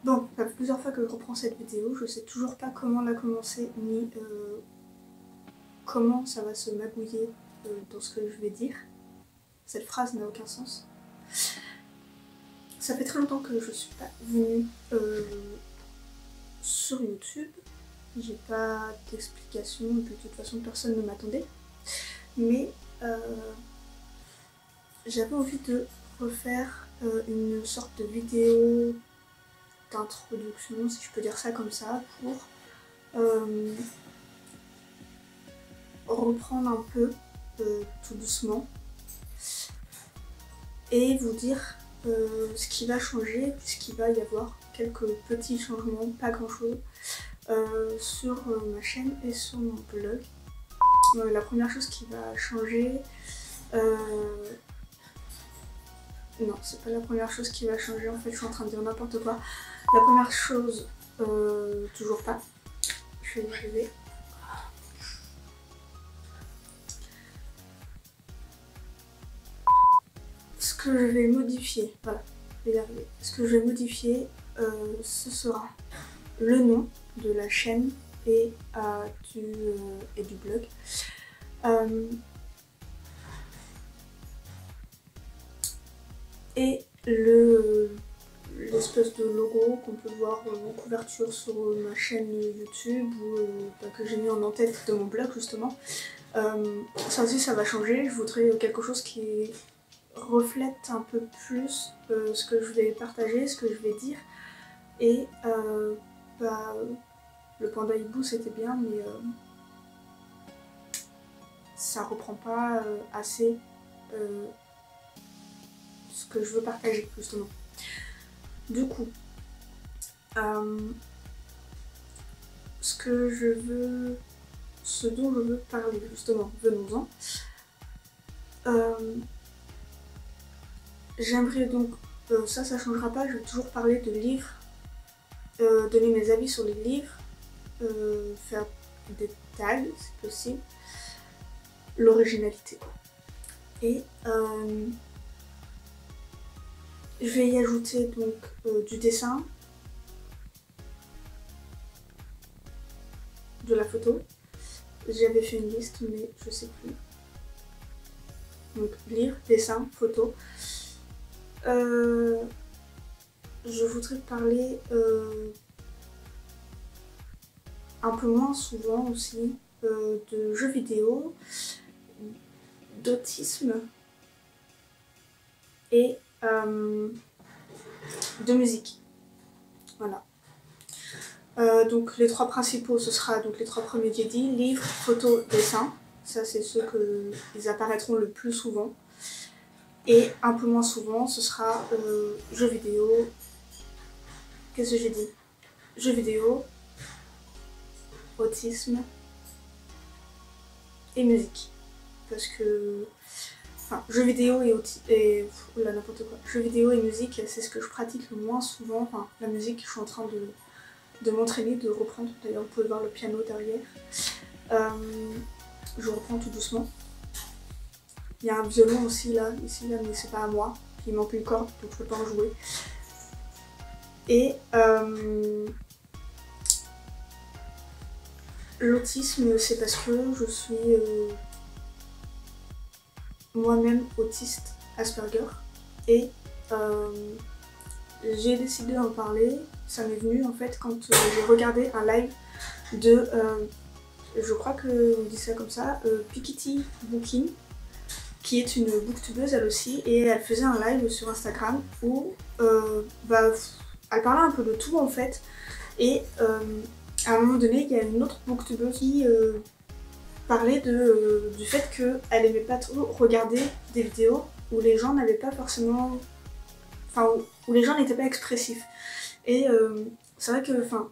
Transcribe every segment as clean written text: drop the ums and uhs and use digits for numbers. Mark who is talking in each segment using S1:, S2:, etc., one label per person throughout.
S1: Bon, ça fait plusieurs fois que je reprends cette vidéo, je sais toujours pas comment la commencer ni comment ça va se magouiller dans ce que je vais dire. Cette phrase n'a aucun sens. Ça fait très longtemps que je suis pas venue sur YouTube. J'ai pas d'explication, et puis de toute façon personne ne m'attendait. Mais j'avais envie de refaire une sorte de vidéo d'introduction, si je peux dire ça comme ça, pour reprendre un peu tout doucement et vous dire ce qui va changer, puisqu'il va y avoir quelques petits changements, pas grand chose, sur ma chaîne et sur mon blog. La première chose qui va changer, non, c'est pas la première chose qui va changer, en fait je suis en train de dire n'importe quoi. La première chose, toujours pas, je vais y arriver. Ce que je vais modifier, voilà, je vais y arriver. Ce que je vais modifier, ce sera le nom de la chaîne et du blog. Et l'espèce de logo qu'on peut voir en couverture sur ma chaîne YouTube ou que j'ai mis en en-tête de mon blog justement. Ça aussi ça va changer, je voudrais quelque chose qui reflète un peu plus ce que je vais partager, ce que je vais dire. Et le panda hibou c'était bien, mais ça reprend pas assez ce que je veux partager justement. Du coup, ce dont je veux parler justement, venons-en. J'aimerais donc, ça changera pas, je vais toujours parler de livres, donner mes avis sur les livres, faire des tags si possible, l'originalité quoi. Et je vais y ajouter donc du dessin, de la photo. J'avais fait une liste mais je sais plus. Donc livre, dessin, photo. Je voudrais parler un peu moins souvent aussi de jeux vidéo, d'autisme et de musique. Voilà. Donc les trois principaux, ce sera donc les trois premiers que j'ai dit, livre, photo, dessin. Ça c'est ceux qui apparaîtront le plus souvent. Et un peu moins souvent, ce sera jeux vidéo. Qu'est-ce que j'ai dit? Jeux vidéo, autisme et musique. Parce que... Enfin, jeux vidéo et là, n'importe quoi. Jeux vidéo et musique, c'est ce que je pratique le moins souvent. Enfin, la musique, je suis en train de m'entraîner, de reprendre. D'ailleurs, vous pouvez voir le piano derrière. Je reprends tout doucement. Il y a un violon aussi là, ici, là, mais c'est pas à moi. Il manque une corde, donc je peux pas en jouer. Et l'autisme, c'est parce que je suis moi-même autiste Asperger. Et j'ai décidé d'en parler. Ça m'est venu en fait quand j'ai regardé un live de, je crois qu'on dit ça comme ça, Piketty Booking, qui est une booktubeuse elle aussi, et elle faisait un live sur Instagram où elle parlait un peu de tout en fait, et à un moment donné il y a une autre booktubeuse qui parlait du fait qu'elle aimait pas trop regarder des vidéos où les gens n'avaient pas forcément, enfin où les gens n'étaient pas expressifs, et c'est vrai que enfin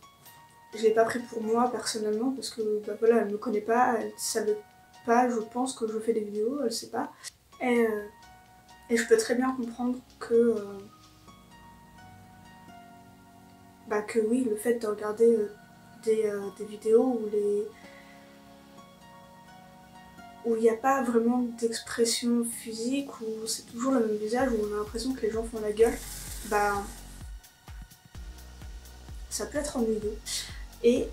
S1: je l'ai pas pris pour moi personnellement parce que voilà, elle me connaît pas, elle savait pas, je pense, que je fais des vidéos, elle sait pas. Et je peux très bien comprendre que que oui, le fait de regarder des vidéos où il n'y a pas vraiment d'expression physique, où c'est toujours le même visage, où on a l'impression que les gens font la gueule, ça peut être ennuyeux. Et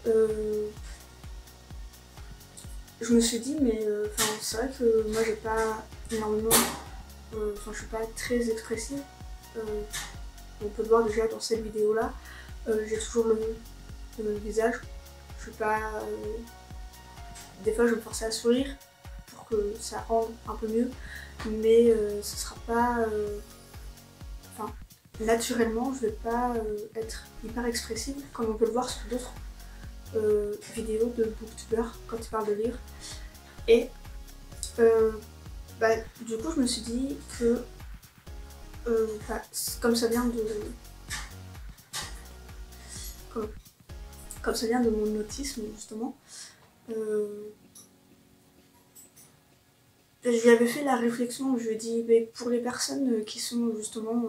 S1: je me suis dit, mais c'est vrai que moi j'ai pas énormément, je suis pas très expressive. On peut le voir déjà dans cette vidéo là, j'ai toujours le même visage. Je suis pas. Des fois je me forçais à sourire pour que ça rende un peu mieux, mais ce sera pas. Naturellement, je vais pas être hyper expressive comme on peut le voir sur d'autres vidéos de booktubeurs quand ils parlent de livres. Et du coup, je me suis dit que comme ça vient de comme ça vient de mon autisme justement, je lui avais fait la réflexion. Je lui ai dit, mais pour les personnes qui sont justement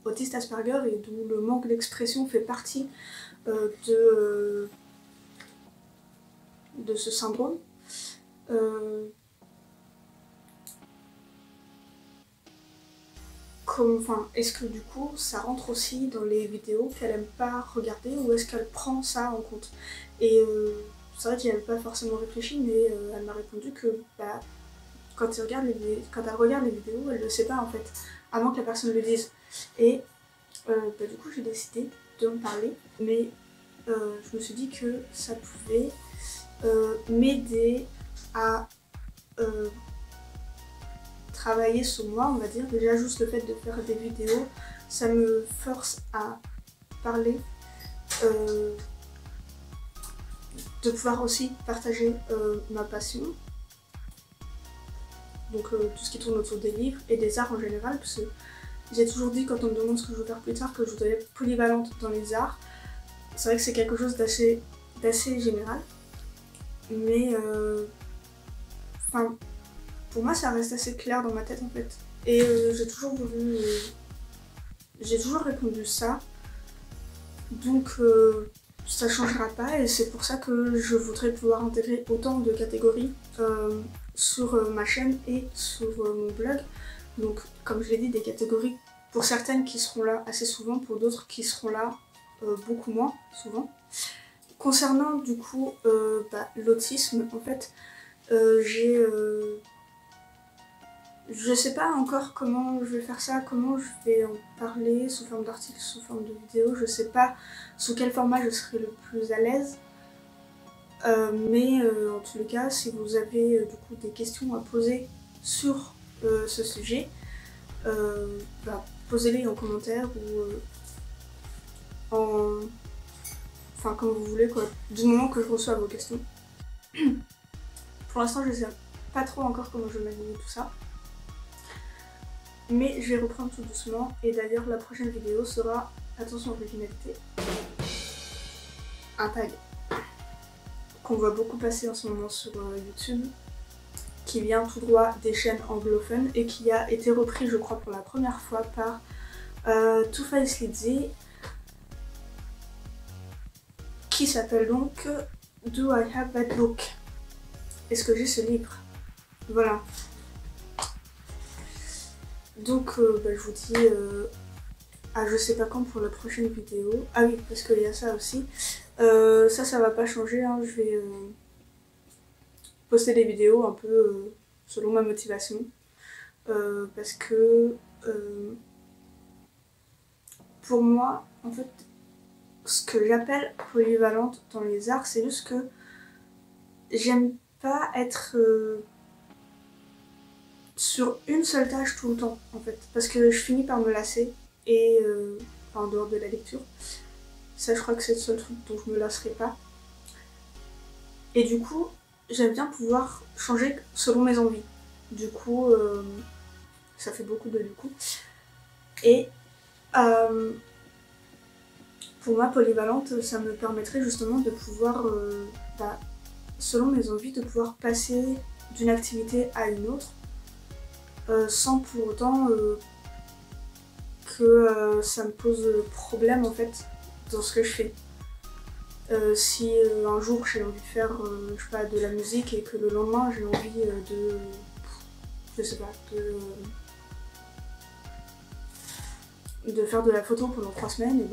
S1: autistes Asperger et d'où le manque d'expression fait partie de ce syndrome, est-ce que du coup ça rentre aussi dans les vidéos qu'elle aime pas regarder, ou est-ce qu'elle prend ça en compte? Et c'est vrai que j'y avais pas forcément réfléchi, mais elle m'a répondu que quand elle regarde les vidéos, elle le sait pas en fait, avant que la personne le dise. Et du coup j'ai décidé de me parler, mais je me suis dit que ça pouvait m'aider à travailler sur moi, on va dire. Déjà juste le fait de faire des vidéos, ça me force à parler, de pouvoir aussi partager ma passion, donc tout ce qui tourne autour des livres et des arts en général, parce que j'ai toujours dit quand on me demande ce que je veux faire plus tard que je voudrais être polyvalente dans les arts. C'est vrai que c'est quelque chose d'assez général, mais pour moi ça reste assez clair dans ma tête en fait. Et j'ai toujours répondu ça, donc ça changera pas, et c'est pour ça que je voudrais pouvoir intégrer autant de catégories sur ma chaîne et sur mon blog. Donc comme je l'ai dit, des catégories pour certaines qui seront là assez souvent, pour d'autres qui seront là beaucoup moins souvent. Concernant du coup l'autisme, en fait, je sais pas encore comment je vais faire ça, comment je vais en parler, sous forme d'article, sous forme de vidéo. Je sais pas sous quel format je serai le plus à l'aise. Mais en tous les cas, si vous avez du coup des questions à poser sur ce sujet, posez-les en commentaire ou comme vous voulez quoi, du moment que je reçois vos questions. Pour l'instant, je sais pas trop encore comment je vais manier tout ça, mais je vais reprendre tout doucement. Et d'ailleurs, la prochaine vidéo sera, attention originalité, un tag qu'on voit beaucoup passer en ce moment sur YouTube, qui vient tout droit des chaînes anglophones et qui a été repris, je crois, pour la première fois par Two Face Lizzy, qui s'appelle donc Do I Have That Book? Est-ce que j'ai ce livre? Voilà. Donc je vous dis je sais pas quand pour la prochaine vidéo. Ah oui, parce qu'il y a ça aussi. Ça va pas changer, hein. Je vais poster des vidéos un peu selon ma motivation. Parce que pour moi, en fait, ce que j'appelle polyvalente dans les arts, c'est juste que j'aime pas être sur une seule tâche tout le temps en fait, parce que je finis par me lasser, et en dehors de la lecture, ça je crois que c'est le seul truc dont je me lasserai pas. Et du coup j'aime bien pouvoir changer selon mes envies, du coup ça fait beaucoup de du coup. Et pour moi polyvalente, ça me permettrait justement de pouvoir selon mes envies, de pouvoir passer d'une activité à une autre sans pour autant que ça me pose problème en fait dans ce que je fais. Si un jour j'ai envie de faire je sais pas, de la musique, et que le lendemain j'ai envie je sais pas, de faire de la photo pendant 3 semaines, et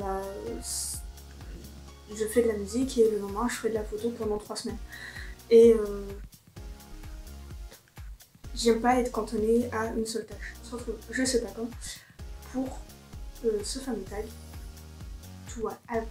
S1: je fais de la musique et le lendemain je fais de la photo pendant 3 semaines. Et j'aime pas être cantonnée à une seule tâche. On se retrouve, je sais pas quand, pour ce fameux tag. Tu vois, à la